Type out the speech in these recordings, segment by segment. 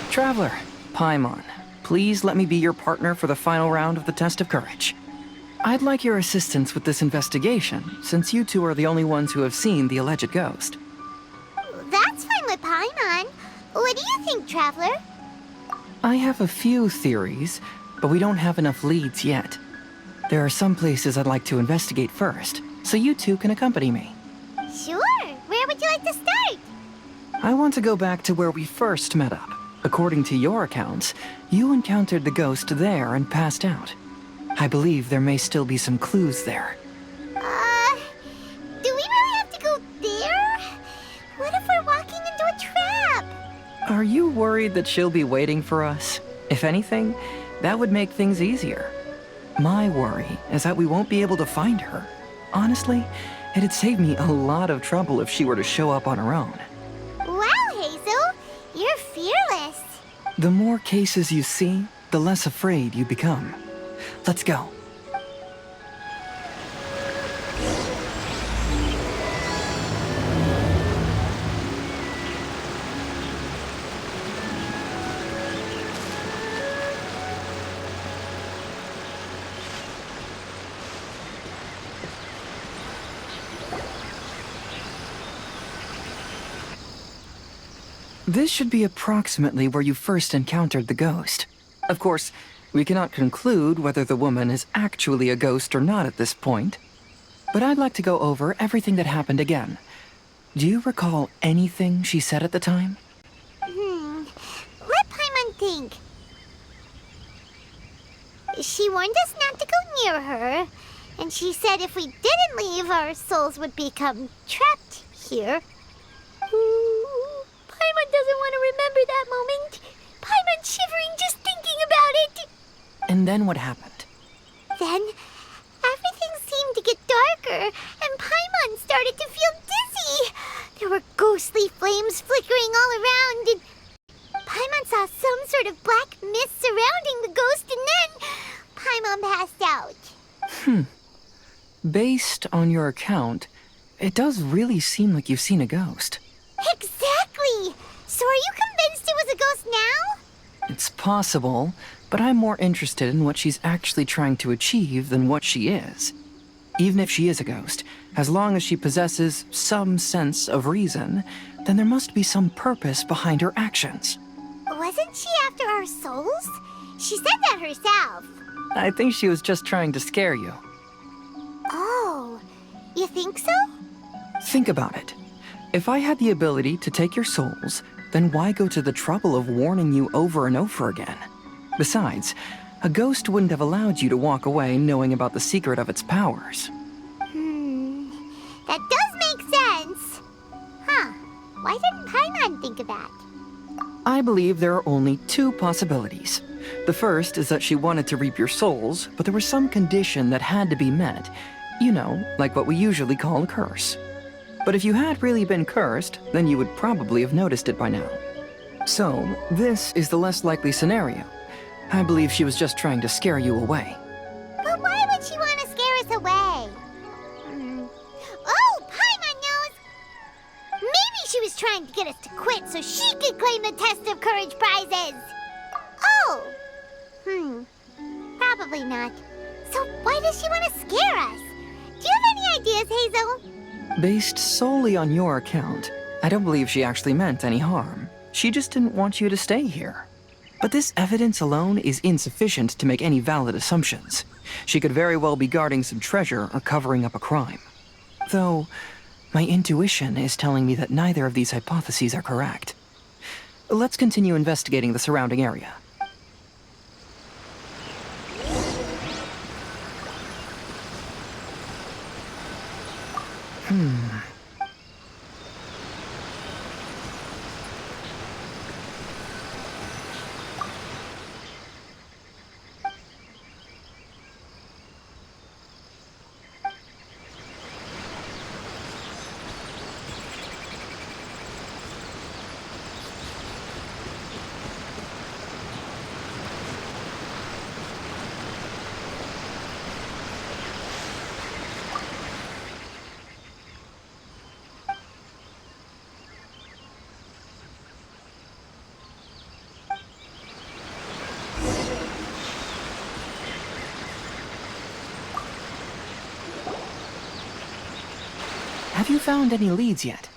Traveler, Paimon, please let me be your partner for the final round of the test of courage. I'd like your assistance with this investigation, since you two are the only ones who have seen the alleged ghost. That's fine with Paimon. What do you think, Traveler? I have a few theories, but we don't have enough leads yet. There are some places I'd like to investigate first, so you two can accompany me. Sure. Where would you like to start? I want to go back to where we first met up. According to your accounts, you encountered the ghost there and passed out. I believe there may still be some clues there. Do we really have to go there? What if we're walking into a trap? Are you worried that she'll be waiting for us? If anything, that would make things easier. My worry is that we won't be able to find her. Honestly, it'd save me a lot of trouble if she were to show up on her own. Wow, Hazel! You're fearless. The more cases you see, the less afraid you become. Let's go. This should be approximately where you first encountered the ghost. Of course, we cannot conclude whether the woman is actually a ghost or not at this point. But I'd like to go over everything that happened again. Do you recall anything she said at the time? Let Paimon think. She warned us not to go near her, and she said if we didn't leave, our souls would become trapped here. Paimon doesn't want to remember that moment. Paimon's shivering just thinking about it. And then what happened? Then, everything seemed to get darker, and Paimon started to feel dizzy. There were ghostly flames flickering all around, and Paimon saw some sort of black mist surrounding the ghost, and then Paimon passed out. Based on your account, it does really seem like you've seen a ghost. Exactly! So are you convinced it was a ghost now? It's possible, but I'm more interested in what she's actually trying to achieve than what she is. Even if she is a ghost, as long as she possesses some sense of reason, then there must be some purpose behind her actions. Wasn't she after our souls? She said that herself. I think she was just trying to scare you. Oh, you think so? Think about it. If I had the ability to take your souls, then why go to the trouble of warning you over and over again? Besides, a ghost wouldn't have allowed you to walk away knowing about the secret of its powers. That does make sense. Huh. Why didn't Paimon think of that? I believe there are only two possibilities. The first is that she wanted to reap your souls, but there was some condition that had to be met. You know, like what we usually call a curse. But if you had really been cursed, then you would probably have noticed it by now. So, this is the less likely scenario. I believe she was just trying to scare you away. But why would she want to scare us away? Oh, Paimon knows! Maybe she was trying to get us to quit so she could claim the Test of Courage prizes! Oh! Probably not. So why does she want to scare us? Do you have any ideas, Hazel? Based solely on your account, I don't believe she actually meant any harm. She just didn't want you to stay here. But this evidence alone is insufficient to make any valid assumptions. She could very well be guarding some treasure or covering up a crime. Though, my intuition is telling me that neither of these hypotheses are correct. Let's continue investigating the surrounding area. Have you found any leads yet?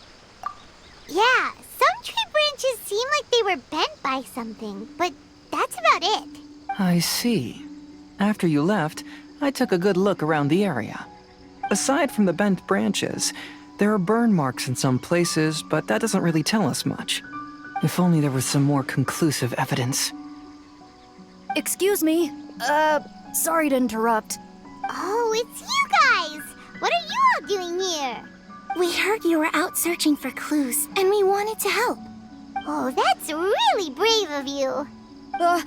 Yeah, some tree branches seem like they were bent by something, but that's about it. I see. After you left, I took a good look around the area. Aside from the bent branches, there are burn marks in some places, but that doesn't really tell us much. If only there was some more conclusive evidence. Excuse me. Sorry to interrupt. Oh, it's you guys! What are you all doing here? We heard you were out searching for clues, and we wanted to help. Oh, that's really brave of you.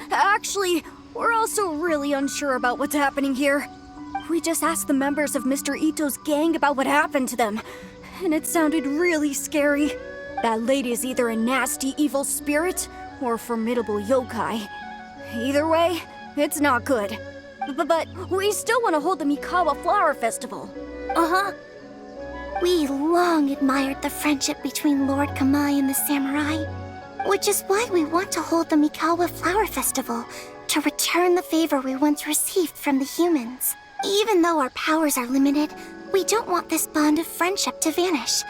Actually, we're also really unsure about what's happening here. We just asked the members of Mr. Ito's gang about what happened to them, and it sounded really scary. That lady is either a nasty evil spirit or a formidable yokai. Either way, it's not good. But we still want to hold the Mikawa Flower Festival. Uh-huh. We long admired the friendship between Lord Kamai and the samurai, which is why we want to hold the Mikawa Flower Festival, to return the favor we once received from the humans. Even though our powers are limited, we don't want this bond of friendship to vanish.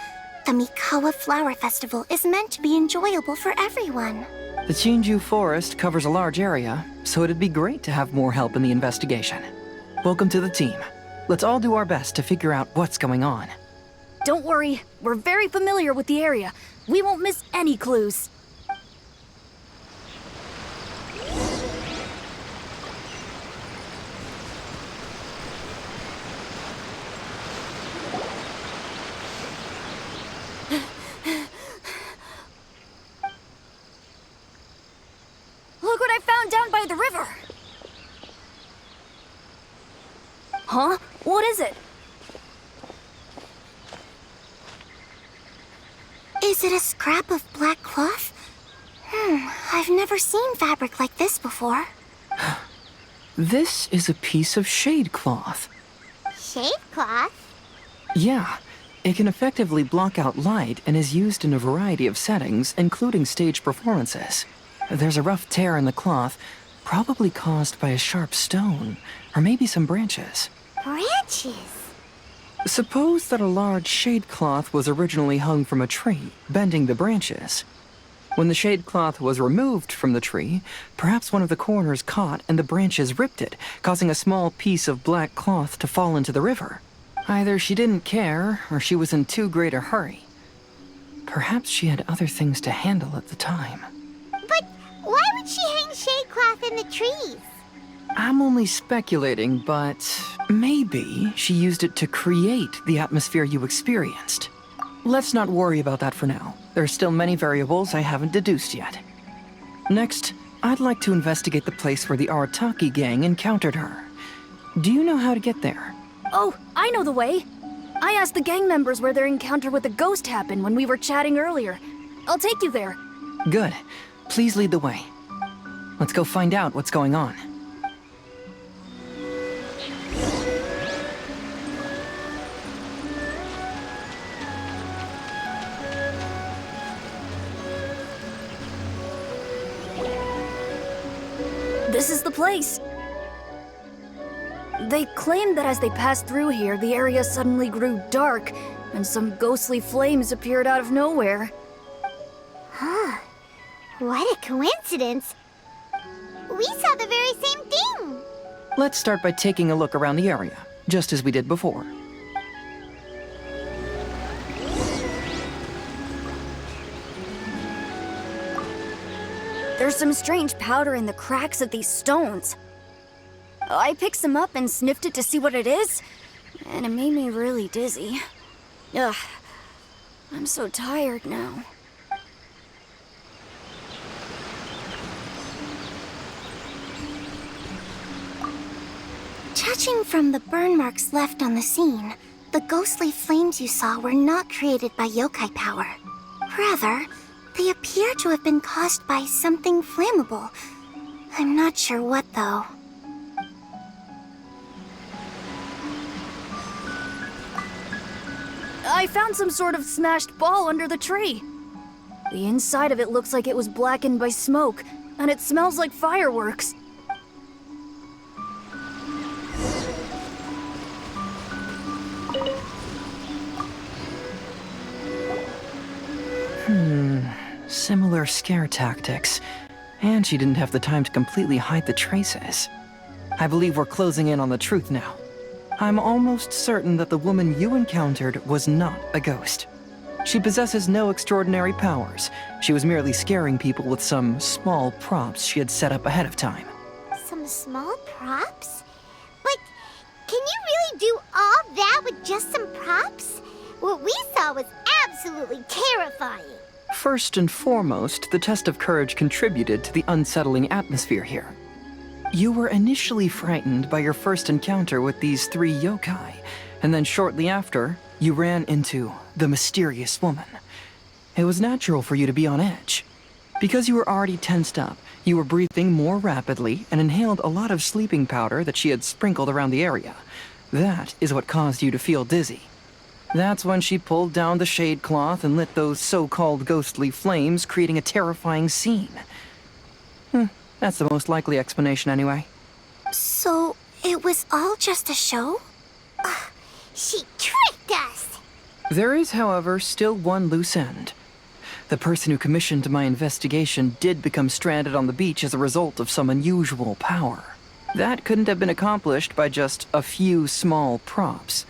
The Mikawa Flower Festival is meant to be enjoyable for everyone. The Chinju Forest covers a large area, so it'd be great to have more help in the investigation. Welcome to the team. Let's all do our best to figure out what's going on. Don't worry, we're very familiar with the area. We won't miss any clues. Look what I found down by the river! Huh? What is it? Is it a scrap of black cloth? I've never seen fabric like this before. This is a piece of shade cloth. Shade cloth? Yeah, it can effectively block out light and is used in a variety of settings, including stage performances. There's a rough tear in the cloth, probably caused by a sharp stone, or maybe some branches. Branches? Suppose that a large shade cloth was originally hung from a tree, bending the branches. When the shade cloth was removed from the tree, perhaps one of the corners caught and the branches ripped it, causing a small piece of black cloth to fall into the river. Either she didn't care, or she was in too great a hurry. Perhaps she had other things to handle at the time. But why would she hang shade cloth in the trees? I'm only speculating, but maybe she used it to create the atmosphere you experienced. Let's not worry about that for now. There are still many variables I haven't deduced yet. Next, I'd like to investigate the place where the Arataki gang encountered her. Do you know how to get there? Oh, I know the way. I asked the gang members where their encounter with the ghost happened when we were chatting earlier. I'll take you there. Good. Please lead the way. Let's go find out what's going on. This is the place. They claimed that as they passed through here, the area suddenly grew dark, and some ghostly flames appeared out of nowhere. Huh. What a coincidence. We saw the very same thing. Let's start by taking a look around the area, just as we did before. There's some strange powder in the cracks of these stones. I picked some up and sniffed it to see what it is, and it made me really dizzy. Ugh, I'm so tired now. Judging from the burn marks left on the scene, the ghostly flames you saw were not created by yokai power. Rather, they appear to have been caused by something flammable. I'm not sure what, though. I found some sort of smashed ball under the tree. The inside of it looks like it was blackened by smoke, and it smells like fireworks. Similar scare tactics. And she didn't have the time to completely hide the traces. I believe we're closing in on the truth now. I'm almost certain that the woman you encountered was not a ghost. She possesses no extraordinary powers. She was merely scaring people with some small props she had set up ahead of time. Some small props? But can you really do all that with just some props? What we saw was absolutely terrifying. First and foremost, the test of courage contributed to the unsettling atmosphere here. You were initially frightened by your first encounter with these 3 yokai, and then shortly after, you ran into the mysterious woman. It was natural for you to be on edge. Because you were already tensed up, you were breathing more rapidly and inhaled a lot of sleeping powder that she had sprinkled around the area. That is what caused you to feel dizzy. That's when she pulled down the shade cloth and lit those so-called ghostly flames, creating a terrifying scene. That's the most likely explanation anyway. So, it was all just a show? She tricked us! There is, however, still one loose end. The person who commissioned my investigation did become stranded on the beach as a result of some unusual power. That couldn't have been accomplished by just a few small props.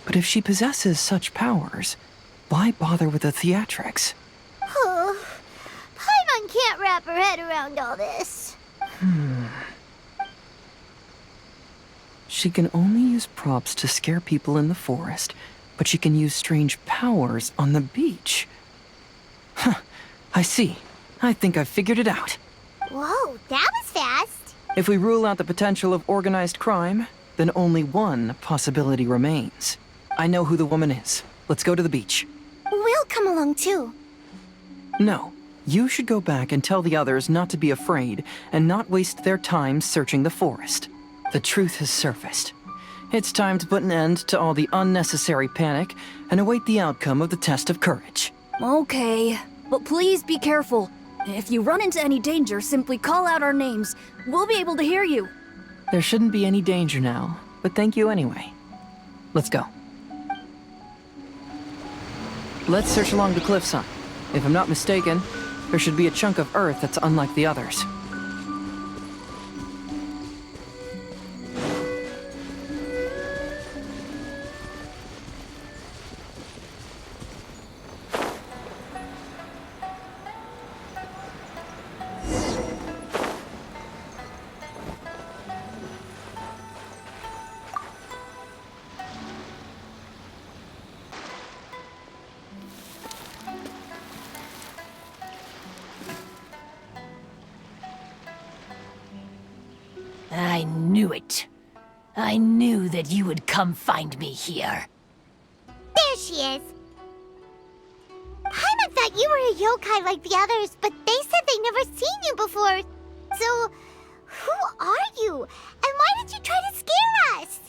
But if she possesses such powers, why bother with the theatrics? Oh, Paimon can't wrap her head around all this. She can only use props to scare people in the forest, but she can use strange powers on the beach. I see. I think I've figured it out. Whoa, that was fast. If we rule out the potential of organized crime, then only one possibility remains. I know who the woman is. Let's go to the beach. We'll come along too. No, you should go back and tell the others not to be afraid and not waste their time searching the forest. The truth has surfaced. It's time to put an end to all the unnecessary panic and await the outcome of the test of courage. Okay, but please be careful. If you run into any danger, simply call out our names. We'll be able to hear you. There shouldn't be any danger now, but thank you anyway. Let's go. Let's search along the cliffside. If I'm not mistaken, there should be a chunk of earth that's unlike the others. I knew it. I knew that you would come find me here. There she is. Paimon thought you were a yokai like the others, but they said they'd never seen you before. So, who are you? And why did you try to scare us?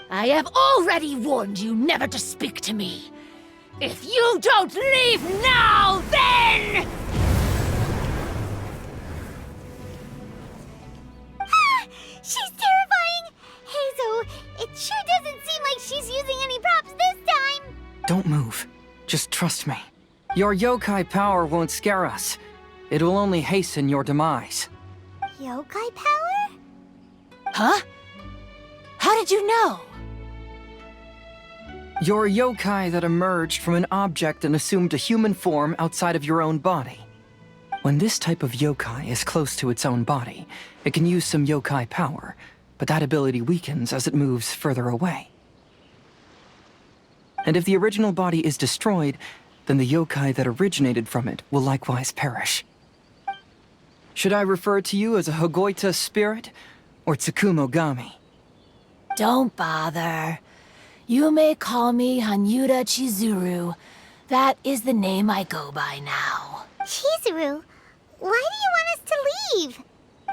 I have already warned you never to speak to me. If you don't leave now, then... She's terrifying! Hazel, it sure doesn't seem like she's using any props this time! Don't move. Just trust me. Your yokai power won't scare us. It will only hasten your demise. Yokai power? Huh? How did you know? You're a yokai that emerged from an object and assumed a human form outside of your own body. When this type of yokai is close to its own body, it can use some yokai power, but that ability weakens as it moves further away. And if the original body is destroyed, then the yokai that originated from it will likewise perish. Should I refer to you as a Hogoita spirit or Tsukumo Gami? Don't bother. You may call me Hanyuda Chizuru. That is the name I go by now. Chizuru, why do you want us to leave?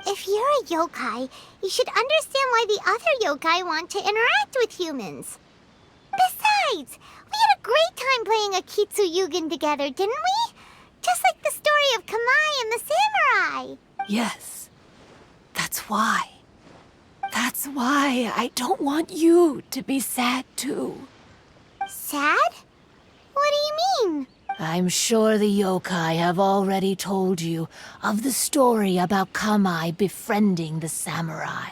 If you're a yokai, you should understand why the other yokai want to interact with humans. Besides, we had a great time playing Akitsu Yugen together, didn't we? Just like the story of Kamai and the samurai. Yes. That's why. That's why I don't want you to be sad too. Sad? What do you mean? I'm sure the yokai have already told you of the story about Kamai befriending the samurai.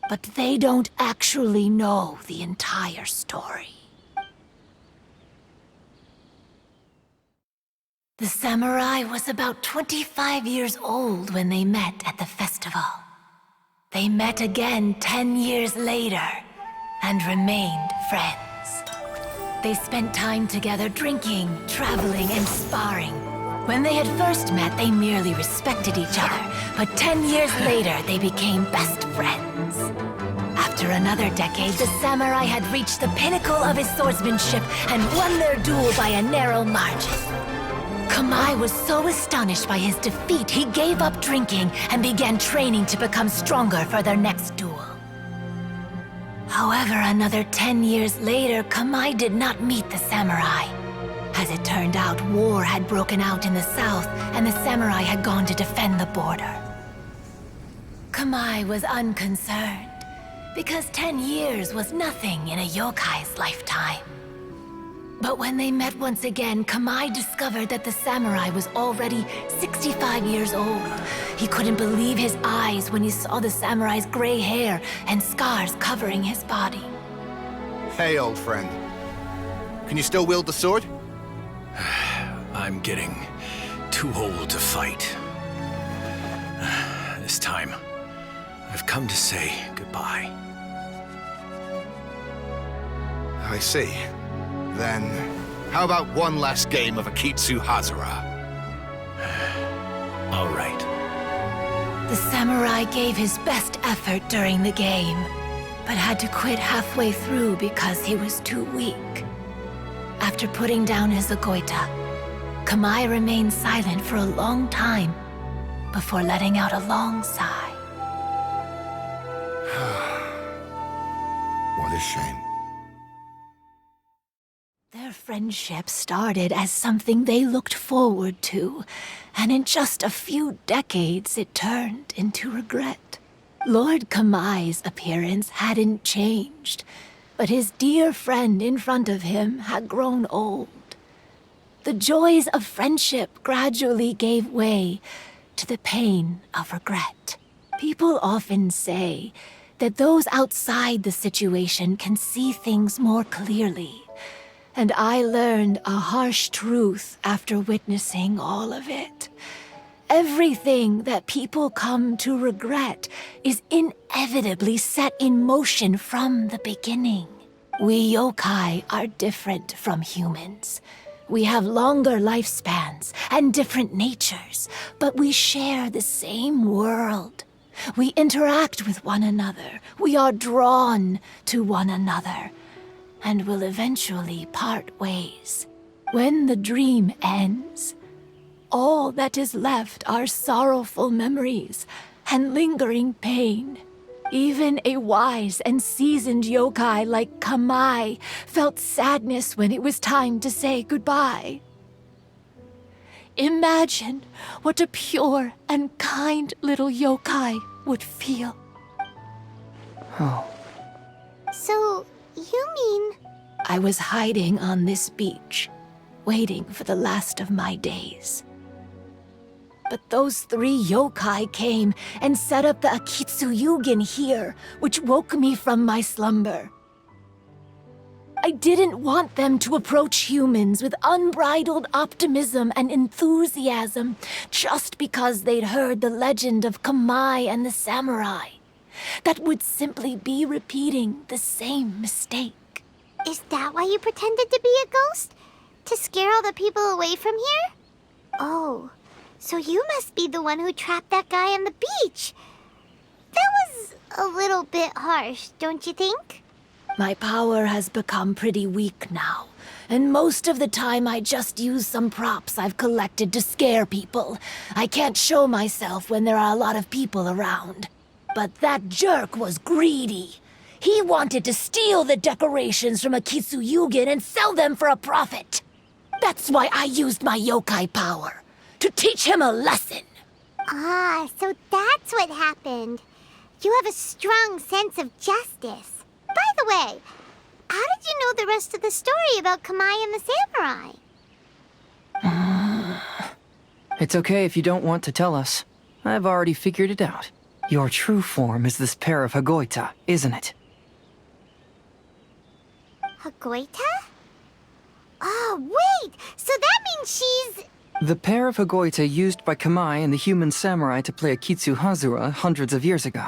But they don't actually know the entire story. The samurai was about 25 years old when they met at the festival. They met again 10 years later and remained friends. They spent time together drinking, traveling, and sparring. When they had first met, they merely respected each other, but 10 years later, they became best friends. After another decade, the samurai had reached the pinnacle of his swordsmanship and won their duel by a narrow margin. Kamai was so astonished by his defeat, he gave up drinking and began training to become stronger for their next duel. However, another 10 years later, Kamai did not meet the samurai. As it turned out, war had broken out in the south, and the samurai had gone to defend the border. Kamai was unconcerned, because 10 years was nothing in a yokai's lifetime. But when they met once again, Kamai discovered that the samurai was already 65 years old. He couldn't believe his eyes when he saw the samurai's gray hair and scars covering his body. Hey, old friend. Can you still wield the sword? I'm getting too old to fight. This time, I've come to say goodbye. I see. Then, how about one last game of Akitsu Hazara? All right. The samurai gave his best effort during the game, but had to quit halfway through because he was too weak. After putting down his agoita, Kamai remained silent for a long time before letting out a long sigh. What a shame. Their friendship started as something they looked forward to, and in just a few decades it turned into regret. Lord Kamai's appearance hadn't changed, but his dear friend in front of him had grown old. The joys of friendship gradually gave way to the pain of regret. People often say that those outside the situation can see things more clearly. And I learned a harsh truth after witnessing all of it. Everything that people come to regret is inevitably set in motion from the beginning. We yokai are different from humans. We have longer lifespans and different natures, but we share the same world. We interact with one another. We are drawn to one another, and will eventually part ways. When the dream ends, all that is left are sorrowful memories and lingering pain. Even a wise and seasoned yokai like Kamai felt sadness when it was time to say goodbye. Imagine what a pure and kind little yokai would feel. Oh, So, you mean... I was hiding on this beach, waiting for the last of my days. But those 3 yokai came and set up the Akitsu Yugen here, which woke me from my slumber. I didn't want them to approach humans with unbridled optimism and enthusiasm just because they'd heard the legend of Kamai and the samurai. That would simply be repeating the same mistake. Is that why you pretended to be a ghost? To scare all the people away from here? Oh, so you must be the one who trapped that guy on the beach. That was a little bit harsh, don't you think? My power has become pretty weak now, and most of the time I just use some props I've collected to scare people. I can't show myself when there are a lot of people around. But that jerk was greedy. He wanted to steal the decorations from Akitsu Yugen and sell them for a profit. That's why I used my yokai power, to teach him a lesson. Ah, so that's what happened. You have a strong sense of justice. By the way, how did you know the rest of the story about Kamai and the samurai? It's okay if you don't want to tell us. I've already figured it out. Your true form is this pair of Hagoita, isn't it? Hagoita? Oh, wait! So that means she's... The pair of Hagoita used by Kamai and the human samurai to play Akitsu Hazura hundreds of years ago.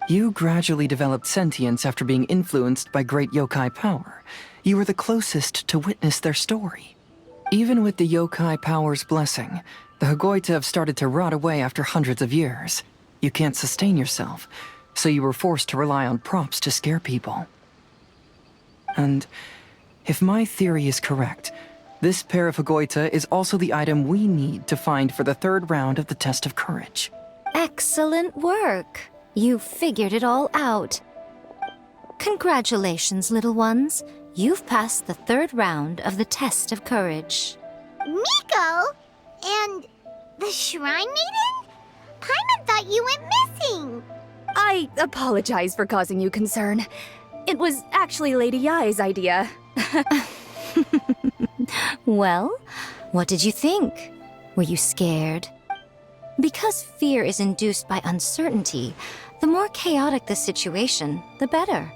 You gradually developed sentience after being influenced by great yokai power. You were the closest to witness their story. Even with the yokai power's blessing, the Hagoita have started to rot away after hundreds of years. You can't sustain yourself, so you were forced to rely on props to scare people. And if my theory is correct, this pair of Hagoita is also the item we need to find for the third round of the test of courage. Excellent work. You figured it all out. Congratulations, little ones. You've passed the third round of the test of courage. Miko? And the Shrine Maiden? Paimon thought you went missing. I apologize for causing you concern. It was actually Lady Yai's idea. Well, what did you think? Were you scared? Because fear is induced by uncertainty, the more chaotic the situation, the better.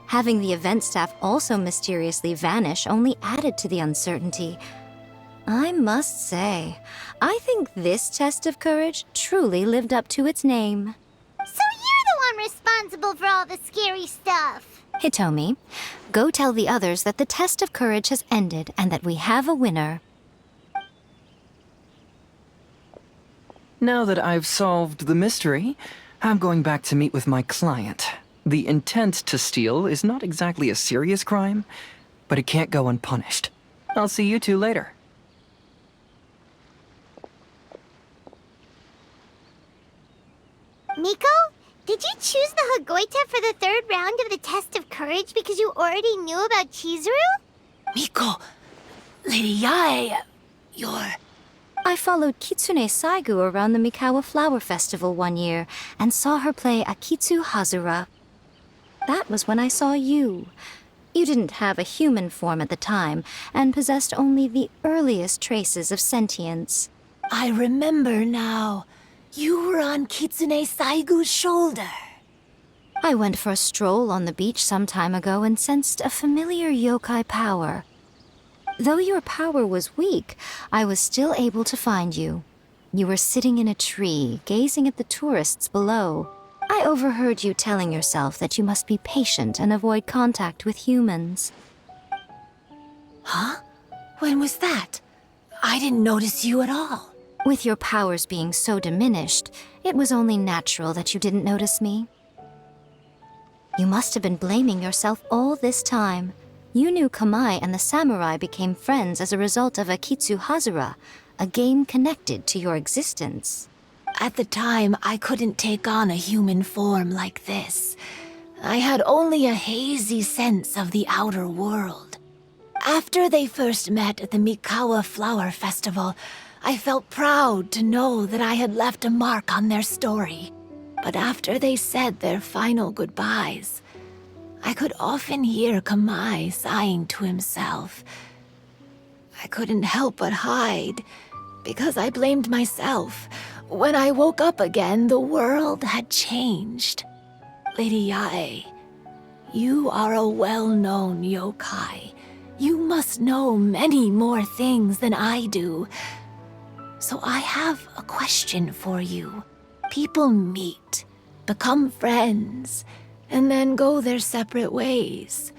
Having the event staff also mysteriously vanish only added to the uncertainty. I must say, I think this test of courage truly lived up to its name. So you're the one responsible for all the scary stuff. Hitomi, go tell the others that the test of courage has ended and that we have a winner. Now that I've solved the mystery, I'm going back to meet with my client. The intent to steal is not exactly a serious crime, but it can't go unpunished. I'll see you two later. Miko, did you choose the Hagoita for the third round of the test of courage because you already knew about Chizuru? Miko, Lady Yae, you're... I followed Kitsune Saigu around the Mikawa Flower Festival one year and saw her play Akitsu Hazura. That was when I saw you. You didn't have a human form at the time and possessed only the earliest traces of sentience. I remember now. You were on Kitsune Saigu's shoulder. I went for a stroll on the beach some time ago and sensed a familiar yokai power. Though your power was weak, I was still able to find you. You were sitting in a tree, gazing at the tourists below. I overheard you telling yourself that you must be patient and avoid contact with humans. Huh? When was that? I didn't notice you at all. With your powers being so diminished, it was only natural that you didn't notice me. You must have been blaming yourself all this time. You knew Kamai and the samurai became friends as a result of Akitsu Hazura, a game connected to your existence. At the time, I couldn't take on a human form like this. I had only a hazy sense of the outer world. After they first met at the Mikawa Flower Festival, I felt proud to know that I had left a mark on their story. But after they said their final goodbyes, I could often hear Kamai sighing to himself. I couldn't help but hide, because I blamed myself. When I woke up again, the world had changed. Lady Yae, you are a well-known yokai. You must know many more things than I do. So I have a question for you. People meet, become friends, and then go their separate ways.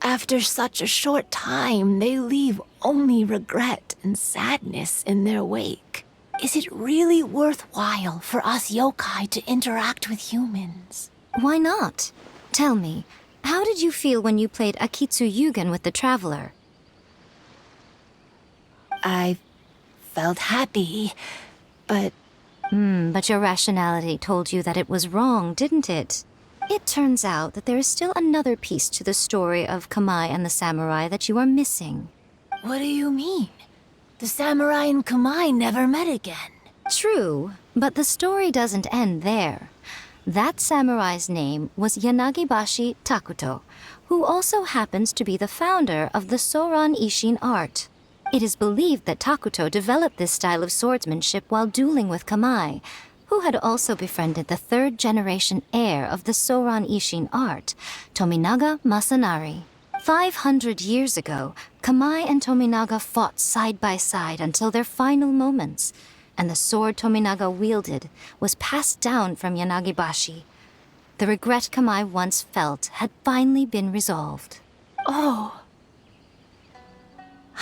After such a short time, they leave only regret and sadness in their wake. Is it really worthwhile for us yokai to interact with humans? Why not? Tell me, how did you feel when you played Akitsu Yugen with the Traveler? I felt happy, but... But your rationality told you that it was wrong, didn't it? It turns out that there is still another piece to the story of Kamai and the samurai that you are missing. What do you mean? The samurai and Kamai never met again. True, but the story doesn't end there. That samurai's name was Yanagibashi Takuto, who also happens to be the founder of the Soran Ishin art. It is believed that Takuto developed this style of swordsmanship while dueling with Kamai, who had also befriended the third-generation heir of the Soran Ishin art, Tominaga Masanari. 500 years ago, Kamai and Tominaga fought side by side until their final moments, and the sword Tominaga wielded was passed down from Yanagibashi. The regret Kamai once felt had finally been resolved. Oh.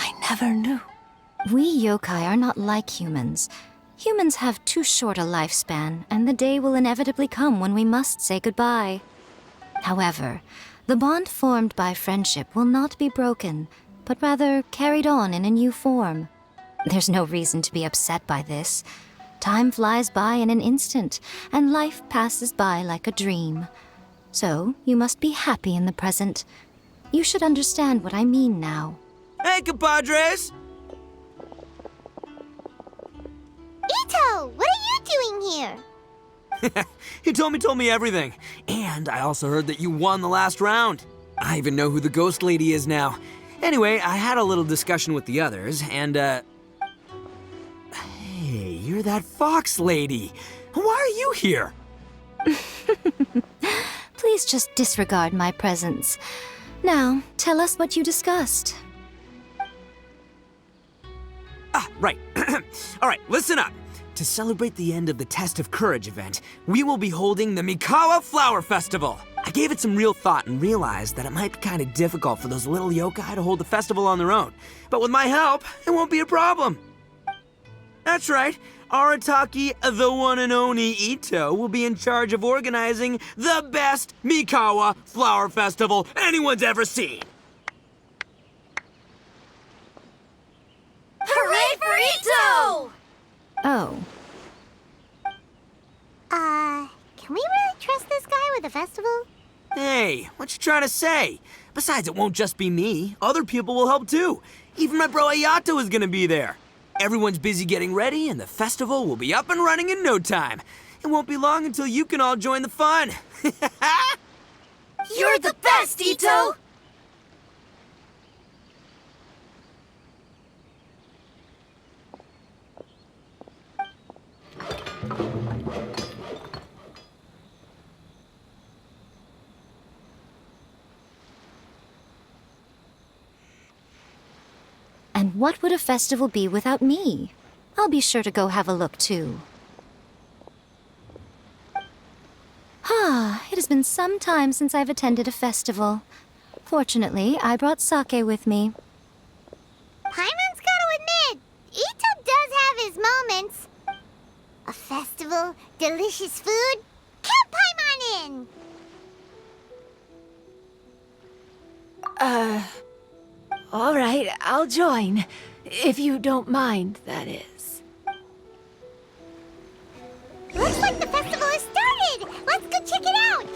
I never knew. We yokai are not like humans. Humans have too short a lifespan, and the day will inevitably come when we must say goodbye. However, the bond formed by friendship will not be broken, but rather carried on in a new form. There's no reason to be upset by this. Time flies by in an instant, and life passes by like a dream. So, you must be happy in the present. You should understand what I mean now. Hey, compadres! Ito, what are you doing here? He told me everything. And I also heard that you won the last round. I even know who the ghost lady is now. Anyway, I had a little discussion with the others, and, Hey, you're that fox lady. Why are you here? Please just disregard my presence. Now, tell us what you discussed. Right. All right, listen up. To celebrate the end of the Test of Courage event, we will be holding the Mikawa Flower Festival. I gave it some real thought and realized that it might be kind of difficult for those little yokai to hold the festival on their own. But with my help, it won't be a problem. That's right. Arataki, the one and only Ito, will be in charge of organizing the best Mikawa Flower Festival anyone's ever seen. Hooray for Ito! Oh, Can we really trust this guy with the festival? Hey, what you trying to say? Besides, it won't just be me. Other people will help too. Even my bro Ayato is gonna be there. Everyone's busy getting ready, and the festival will be up and running in no time. It won't be long until you can all join the fun. You're the best, Ito! and what would a festival be without me? I'll be sure to go have a look too. It has been some time since I've attended a festival. Fortunately, I brought sake with me. Paimon's gotta admit, Ito does have his moments. A festival, delicious food, count Paimon in! All right, I'll join. If you don't mind, that is. Looks like the festival has started! Let's go check it out!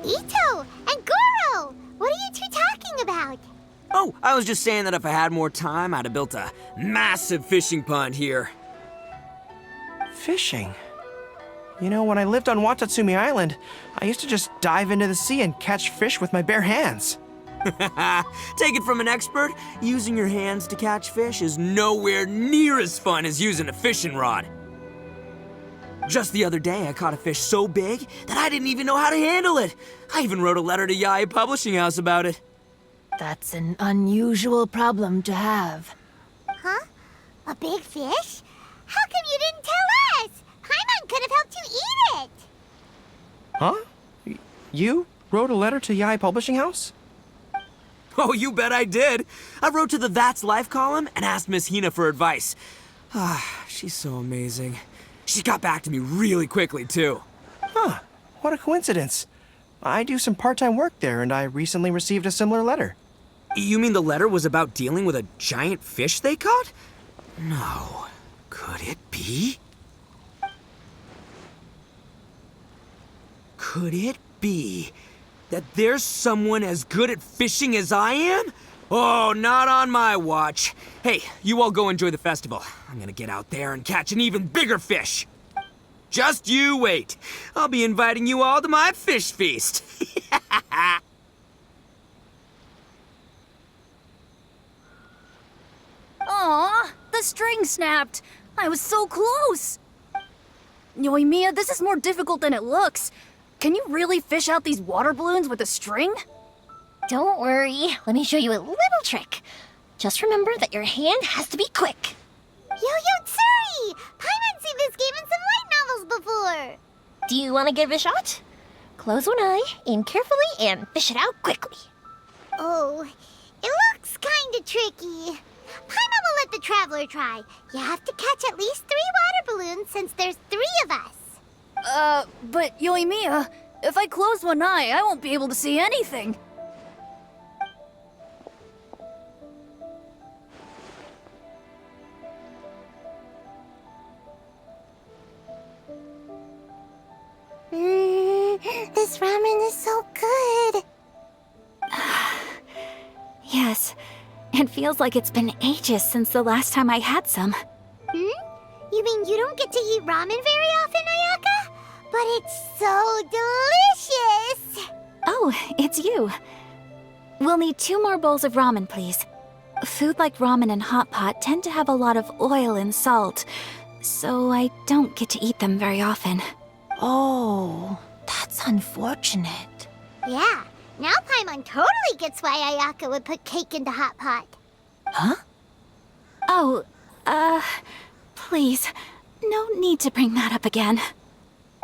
Ito and Goro! What are you two talking about? Oh, I was just saying that if I had more time, I'd have built a massive fishing pond here. Fishing? You know, when I lived on Watatsumi Island, I used to just dive into the sea and catch fish with my bare hands. Take it from an expert, using your hands to catch fish is nowhere near as fun as using a fishing rod. Just the other day, I caught a fish so big that I didn't even know how to handle it. I even wrote a letter to Yae Publishing House about it. That's an unusual problem to have. Huh? A big fish? How come you didn't tell us? Paimon could have helped you eat it! Huh? You wrote a letter to Yae Publishing House? Oh, you bet I did. I wrote to the That's Life column and asked Miss Hina for advice. She's so amazing. She got back to me really quickly, too. Huh, what a coincidence. I do some part-time work there, and I recently received a similar letter. You mean the letter was about dealing with a giant fish they caught? No. Could it be? Could it be that there's someone as good at fishing as I am? Oh, not on my watch. Hey, you all go enjoy the festival. I'm gonna get out there and catch an even bigger fish. Just you wait. I'll be inviting you all to my fish feast. Aw, the string snapped. I was so close. Yoimiya, this is more difficult than it looks. Can you really fish out these water balloons with a string? Don't worry. Let me show you a little trick. Just remember that your hand has to be quick. Yo-Yo Tsuri! Paimon's seen this game in some light novels before. Do you want to give it a shot? Close one eye, aim carefully, and fish it out quickly. Oh, it looks kind of tricky. Paimon will let the traveler try. You have to catch at least 3 water balloons since there's 3 of us. But Yoimiya, if I close one eye, I won't be able to see anything. This ramen is so good. Yes, it feels like it's been ages since the last time I had some. You mean you don't get to eat ramen very often, Ayaka? But it's so delicious! Oh, it's you. We'll need 2 more bowls of ramen, please. Food like ramen and hot pot tend to have a lot of oil and salt, so I don't get to eat them very often. Oh, that's unfortunate. Yeah, now Paimon totally gets why Ayaka would put cake into hot pot. Huh? Oh, please, no need to bring that up again.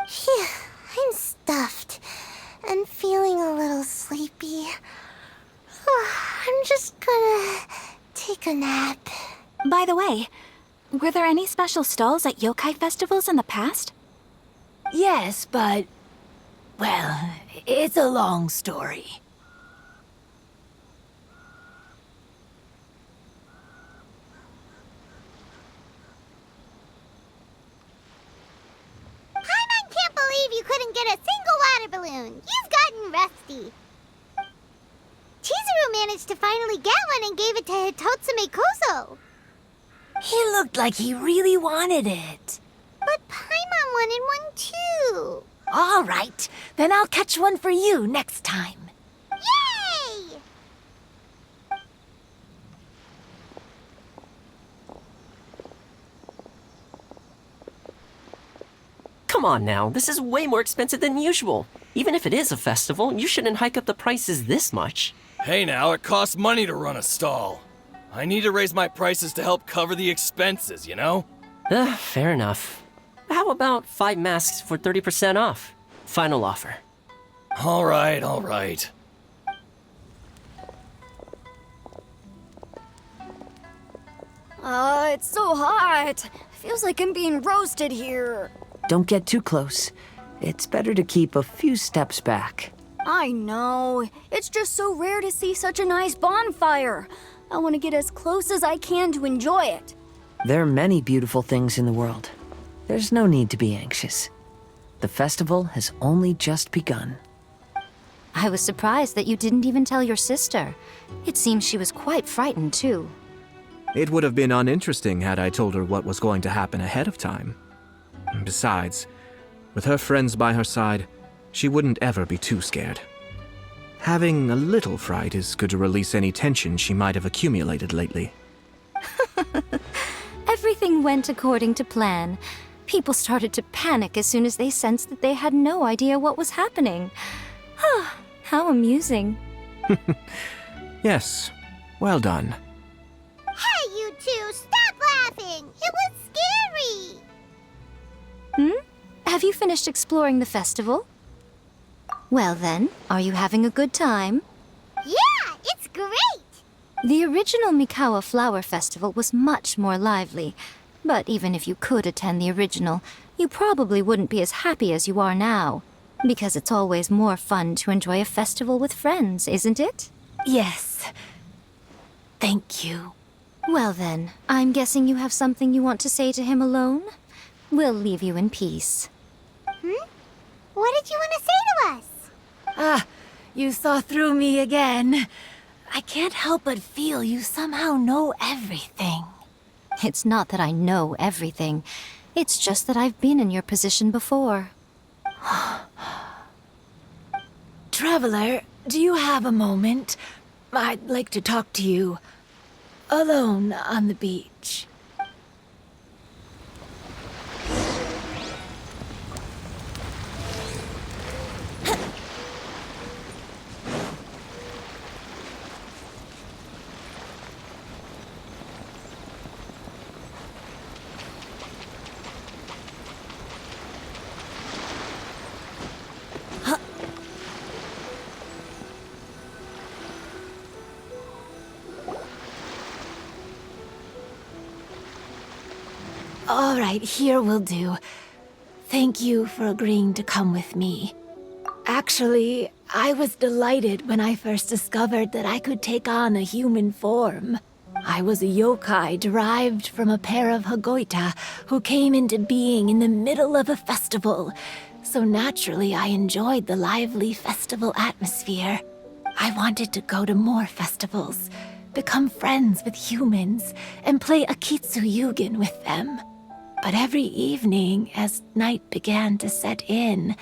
Phew, I'm stuffed and feeling a little sleepy. I'm just gonna take a nap. By the way, were there any special stalls at yokai festivals in the past? Yes, but... well, it's a long story. Paimon can't believe you couldn't get a single water balloon. You've gotten rusty. Chizuru managed to finally get one and gave it to Hitotsume Kozo. He looked like he really wanted it. But Paimon wanted one too. All right, then I'll catch one for you next time. Yay! Come on now, this is way more expensive than usual. Even if it is a festival, you shouldn't hike up the prices this much. Hey now, it costs money to run a stall. I need to raise my prices to help cover the expenses, you know? Fair enough. How about 5 masks for 30% off? Final offer. All right. It's so hot. Feels like I'm being roasted here. Don't get too close. It's better to keep a few steps back. I know. It's just so rare to see such a nice bonfire. I want to get as close as I can to enjoy it. There are many beautiful things in the world. There's no need to be anxious. The festival has only just begun. I was surprised that you didn't even tell your sister. It seems she was quite frightened, too. It would have been uninteresting had I told her what was going to happen ahead of time. Besides, with her friends by her side, she wouldn't ever be too scared. Having a little fright is good to release any tension she might have accumulated lately. Everything went according to plan. People started to panic as soon as they sensed that they had no idea what was happening. How amusing. Yes, well done. Hey, you two, stop laughing! It was scary! Have you finished exploring the festival? Well then, are you having a good time? Yeah, it's great! The original Mikawa Flower Festival was much more lively. But even if you could attend the original, you probably wouldn't be as happy as you are now. Because it's always more fun to enjoy a festival with friends, isn't it? Yes. Thank you. Well then, I'm guessing you have something you want to say to him alone? We'll leave you in peace. What did you want to say to us? You saw through me again. I can't help but feel you somehow know everything. It's not that I know everything. It's just that I've been in your position before. Traveler, do you have a moment? I'd like to talk to you. Alone on the beach. All right, here will do. Thank you for agreeing to come with me. Actually, I was delighted when I first discovered that I could take on a human form. I was a yokai derived from a pair of Hagoita who came into being in the middle of a festival. So naturally, I enjoyed the lively festival atmosphere. I wanted to go to more festivals, become friends with humans, and play Akitsu Yugen with them. But every evening, as night began to set in,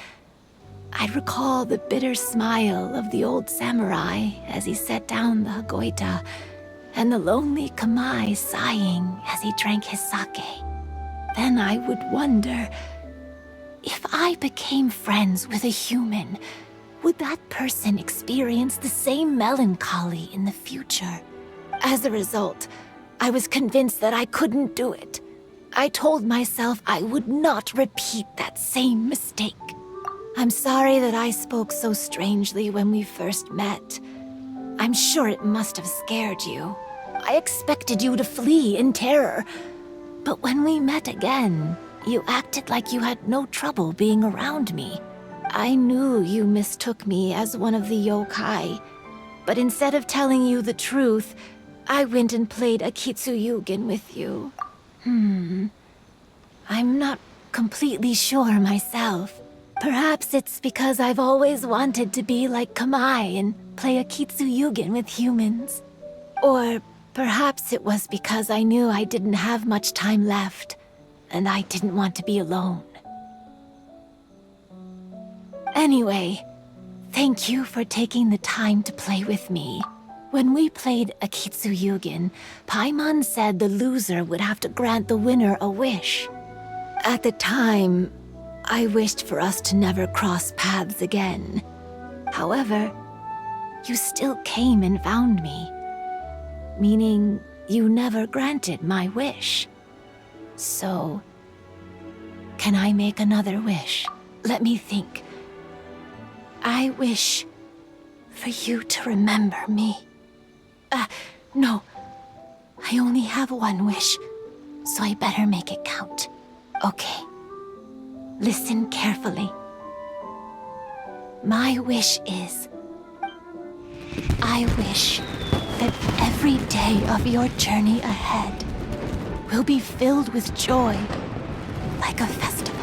I'd recall the bitter smile of the old samurai as he set down the Hagoita, and the lonely Kamai sighing as he drank his sake. Then I would wonder, if I became friends with a human, would that person experience the same melancholy in the future? As a result, I was convinced that I couldn't do it. I told myself I would not repeat that same mistake. I'm sorry that I spoke so strangely when we first met. I'm sure it must have scared you. I expected you to flee in terror. But when we met again, you acted like you had no trouble being around me. I knew you mistook me as one of the yokai. But instead of telling you the truth, I went and played Akitsu Yugen with you. I'm not completely sure myself. Perhaps it's because I've always wanted to be like Kamai and play Akitsu Yugen with humans. Or perhaps it was because I knew I didn't have much time left, and I didn't want to be alone. Anyway, thank you for taking the time to play with me. When we played Akitsu Yugen, Paimon said the loser would have to grant the winner a wish. At the time, I wished for us to never cross paths again. However, you still came and found me, meaning you never granted my wish. So, can I make another wish? Let me think. I wish for you to remember me. No. I only have one wish, so I better make it count. Okay. Listen carefully. My wish is, I wish that every day of your journey ahead will be filled with joy, like a festival.